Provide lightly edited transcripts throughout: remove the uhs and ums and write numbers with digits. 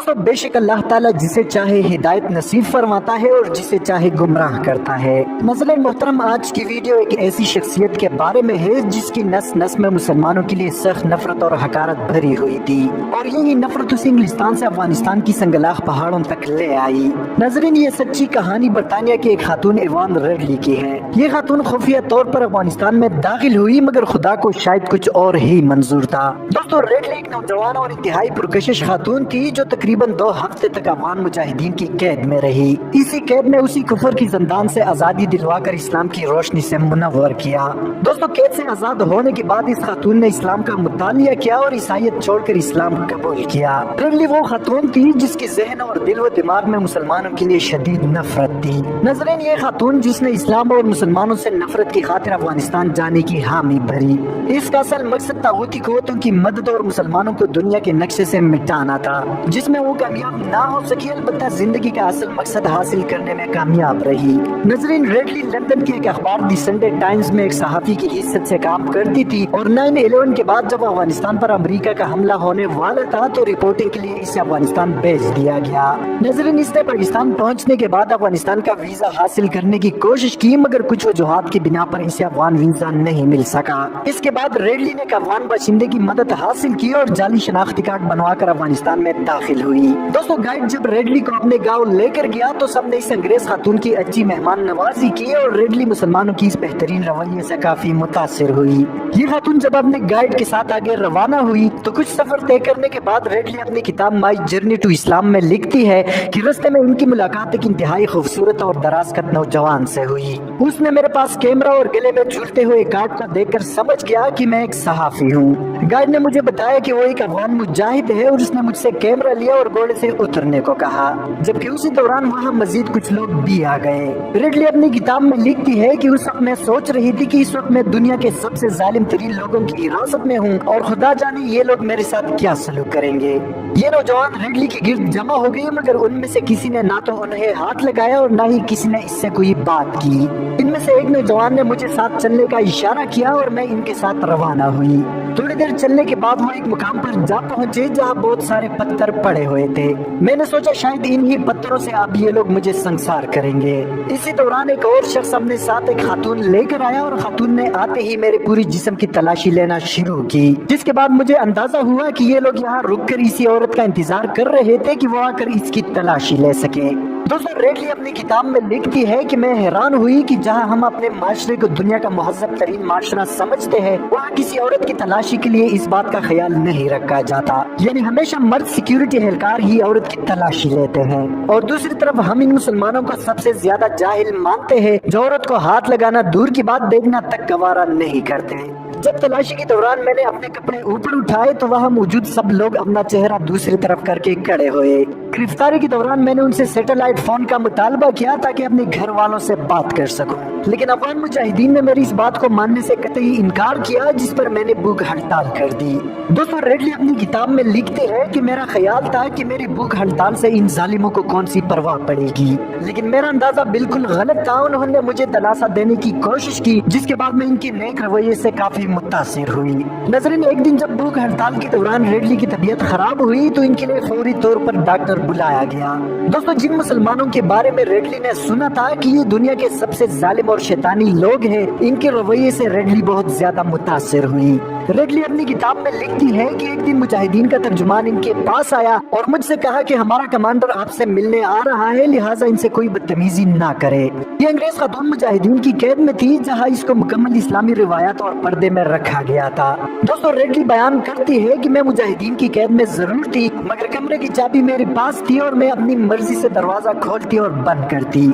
दोस्तों बेशक अल्लाह ताला जिसे चाहे हिदायत नसीब फरमाता है और जिसे चाहे गुमराह करता है। मसलन मोहतरम, आज की वीडियो एक ऐसी शख्सियत के बारे में है जिसकी नस नस में मुसलमानों के लिए सख्त नफरत और हकारत भरी हुई थी, और यही नफरत उसे इंग्लिस्तान से अफगानिस्तान की संगलाख पहाड़ों तक ले आई। नजरीन, ये सच्ची कहानी बरतानिया की एक खातून इवान रेडली की है। ये खातून खुफिया तौर पर अफगानिस्तान में दाखिल हुई, मगर खुदा को शायद कुछ और ही मंजूर था। दोस्तों, रेडली एक नौजवान और इंतहाई पुरकशिश खातून थी जो तकरीबन 2 हफ्ते तक अफगान मुजाहिदीन की कैद में रही। इसी कैद में उसी कुफर की जिंदान से आजादी दिलवा कर इस्लाम की रोशनी से मुनव्वर किया। दोस्तों, कैद से आजाद होने के बाद इस खातून ने इस्लाम का मुतालिया किया और ईसाईयत छोड़कर इस्लाम कबूल किया। रेडली वो खातून थी जिसकी जहन और दिल व दिमाग में मुसलमानों के लिए शदीद नफरत थी। नजरीन, ये खातून जिसने इस्लाम और मुसलमानों से नफरत की खातिर अफगानिस्तान जाने की हामी भरी। इसका असल मकसद तागूती कुव्वतों की मदद और मुसलमानों को दुनिया के नक्शे से मिटाना था, जिसमें वो कामयाब ना हो सकी, अलबत्ता जिंदगी का असल मकसद हासिल करने में कामयाब रही। नजरीन, रेडली लंदन के एक अखबार दी संडे टाइम्स में एक सहाफी की हिस्सत से काम करती थी, और 9/11 के बाद जब अफगानिस्तान पर अमेरिका का हमला होने वाला था तो रिपोर्टिंग के लिए इसे अफगानिस्तान भेज दिया गया। नजरीन, इसने पाकिस्तान पहुंचने के बाद अफगानिस्तान का वीजा हासिल करने की कोशिश की, मगर कुछ वजूहात की बिना पर इसे अफगान वीजा नहीं मिल सका। इसके बाद रेडली ने एक अफगान बाशिंदे की मदद हासिल की और जाली शनाख्ती कार्ड बनवाकर अफगानिस्तान में दाखिल हुई। दोस्तों, गाइड जब रेडली को अपने गांव लेकर गया तो सबने इस अंग्रेज खातून की अच्छी मेहमान नवाजी की, और रेडली मुसलमानों की इस बेहतरीन रवैये से काफी मुतासिर हुई। ये खातून जब अपने गाइड के साथ आगे रवाना हुई तो कुछ सफर तय करने के बाद रेडली अपनी किताब माई जर्नी टू इस्लाम में लिखती है कि रास्ते में इनकी मुलाकात एक इंतहाई खूबसूरत और दराजकद नौजवान से हुई। उसने मेरे पास कैमरा और गले में झूलते हुए कार्ड को देखकर समझ गया कि मैं एक सहाफी हूँ। गाइड ने मुझे बताया कि वो एक अफगान मुजाहिद है, और उसने मुझसे कैमरा लिया और घोड़े से उतरने को कहा, जबकि उसी दौरान वहाँ मजीद कुछ लोग भी आ गए। रेडली अपनी किताब में लिखती है कि उस वक्त मैं सोच रही थी कि इस वक्त मैं दुनिया के सबसे जालिम तरीन लोगों की हिरासत में हूँ, और खुदा जाने ये लोग मेरे साथ क्या सलूक करेंगे। ये नौजवान रेडली के गिर्द जमा हो गए, मगर उनमें से किसी ने ना तो उन्हें हाथ लगाया और ना ही किसी ने इससे कोई बात की। इनमें से एक नौजवान ने मुझे साथ चलने का इशारा किया और मैं इनके साथ रवाना हुई। थोड़ी देर चलने के बाद वो एक मुकाम पर जा पहुंचे जहाँ बहुत सारे पत्थर पड़े हुए थे। मैंने सोचा शायद इन्हीं पत्थरों से अब ये लोग मुझे संसार करेंगे। इसी दौरान एक और शख्स अपने साथ एक खातून लेकर आया, और खातून ने आते ही मेरे पूरी जिस्म की तलाशी लेना शुरू की, जिसके बाद मुझे अंदाजा हुआ कि ये लोग यहाँ रुक कर इसी औरत का इंतजार कर रहे थे कि वो आकर इसकी तलाशी ले सके। दोस्तों, रेडली अपनी किताब में लिखती है कि मैं हैरान हुई कि जहां हम अपने माशरे को दुनिया का मुहज़्ज़ब तरीन माशरा समझते हैं, वहाँ किसी औरत की तलाशी के लिए इस बात का ख्याल नहीं रखा जाता। यानी हमेशा मर्द सिक्योरिटी एहलकार ही औरत की तलाशी लेते हैं, और दूसरी तरफ हम इन मुसलमानों को सबसे ज्यादा जाहिल मानते हैं जो औरत को हाथ लगाना दूर की बात देखना तक गवारा नहीं करते। जब तलाशी के दौरान मैंने अपने कपड़े ऊपर उठाए तो वहाँ मौजूद सब लोग अपना चेहरा दूसरी तरफ करके खड़े हुए। गिरफ्तारी के दौरान मैंने उनसे सैटेलाइट फोन का मुतालबा किया ताकि अपने घर वालों से बात कर सकूं, लेकिन अफगान मुजाहिदीन ने मेरी इस बात को मानने से कतई इनकार किया, जिस पर मैंने भूख हड़ताल कर दी। दोस्तों, रेडली अपनी किताब में लिखते हैं कि मेरा ख्याल था कि मेरी भूख हड़ताल से इन जालिमों को कौन सी परवाह पड़ेगी, लेकिन मेरा अंदाजा बिल्कुल गलत था। उन्होंने मुझे दिलासा देने की कोशिश की, जिसके बाद मैं इनके नेक रवैये से काफी मुतासिर हुई। नजरीन, एक दिन जब भूख हड़ताल के दौरान रेडली की तबीयत खराब हुई तो इनके लिए फौरी तौर पर डॉक्टर बुलाया गया। दोस्तों, जिन मुसलमानों के बारे में रेडली ने सुना था कि ये दुनिया के सबसे जालिम और शैतानी लोग हैं, इनके रवैये से रेडली बहुत ज्यादा मुतासिर हुई। रेडली अपनी किताब में लिखती है कि एक दिन मुजाहिदीन का तर्जुमान इनके पास आया और मुझसे कहा कि हमारा कमांडर आपसे मिलने आ रहा है, लिहाजा इनसे कोई बदतमीजी ना करे। ये अंग्रेज खातून मुजाहिदीन की कैद में थी, जहाँ इसको मुकम्मल इस्लामी रिवायत और पर्दे में रखा गया था। दोस्तों, रेडली बयान करती है कि मैं मुजाहिदीन की कैद में जरूर थी, मगर कमरे की चाबी मेरे पास थी और मैं अपनी मर्जी से दरवाजा खोलती और बंद करती।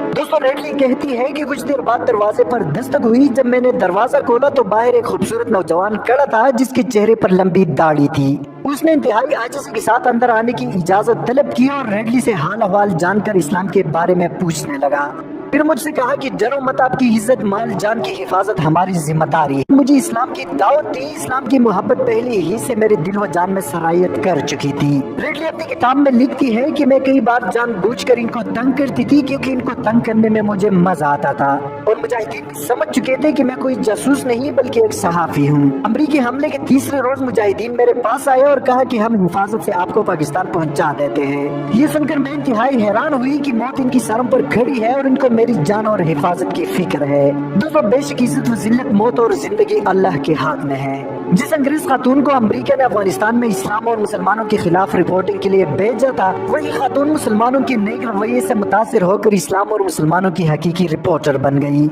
दोस्तों, रेडली कहती है कि कुछ देर बाद दरवाजे पर दस्तक हुई। जब मैंने दरवाजा खोला तो बाहर एक खूबसूरत नौजवान खड़ा था जिसके चेहरे पर लंबी दाढ़ी थी। उसने इंतहाई आजिज़ी के साथ अंदर आने की इजाजत तलब की और रेडली से हाल अहवाल जानकर इस्लाम के बारे में पूछने लगा। پھر مجھ سے کہا کہ ڈرو مت، آپ کی عزت مال جان کی حفاظت ہماری ذمہ داری ہے۔ مجھے اسلام کی دعوت دی، اسلام کی محبت پہلے ہی سے میرے دل و جان میں سرایت کر چکی تھی۔ ریڈلی اپنی کتاب میں لکھتی ہے کہ میں کئی بار جان بوجھ کر ان کو تنگ کرتی تھی، کیونکہ ان کو تنگ کرنے میں مجھے مزہ آتا تھا، اور مجاہدین بھی سمجھ چکے تھے کہ میں کوئی جاسوس نہیں بلکہ ایک صحافی ہوں۔ امریکی حملے کے تیسرے روز مجاہدین میرے پاس آئے اور کہا کہ ہم حفاظت سے آپ کو پاکستان پہنچا دیتے ہیں۔ یہ سن کر میں انتہائی حیران ہوئی کہ موت ان کی سروں پر کھڑی ہے اور ان کو میری جان اور حفاظت کی فکر ہے۔ دوستو، بے شک عزت و ذلت، موت اور زندگی اللہ کے ہاتھ میں ہے۔ جس انگریز خاتون کو امریکہ نے افغانستان میں اسلام اور مسلمانوں کے خلاف رپورٹنگ کے لیے بھیجا تھا، وہی خاتون مسلمانوں کے نیک رویے سے متاثر ہو کر اسلام اور مسلمانوں کی حقیقی رپورٹر بن گئی۔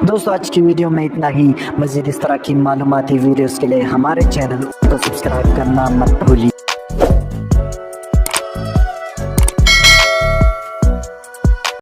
دوستو، آج کی ویڈیو میں اتنا ہی۔ مزید اس طرح کی معلوماتی ویڈیوز کے لیے ہمارے چینل کو سبسکرائب کرنا مت بھولیے۔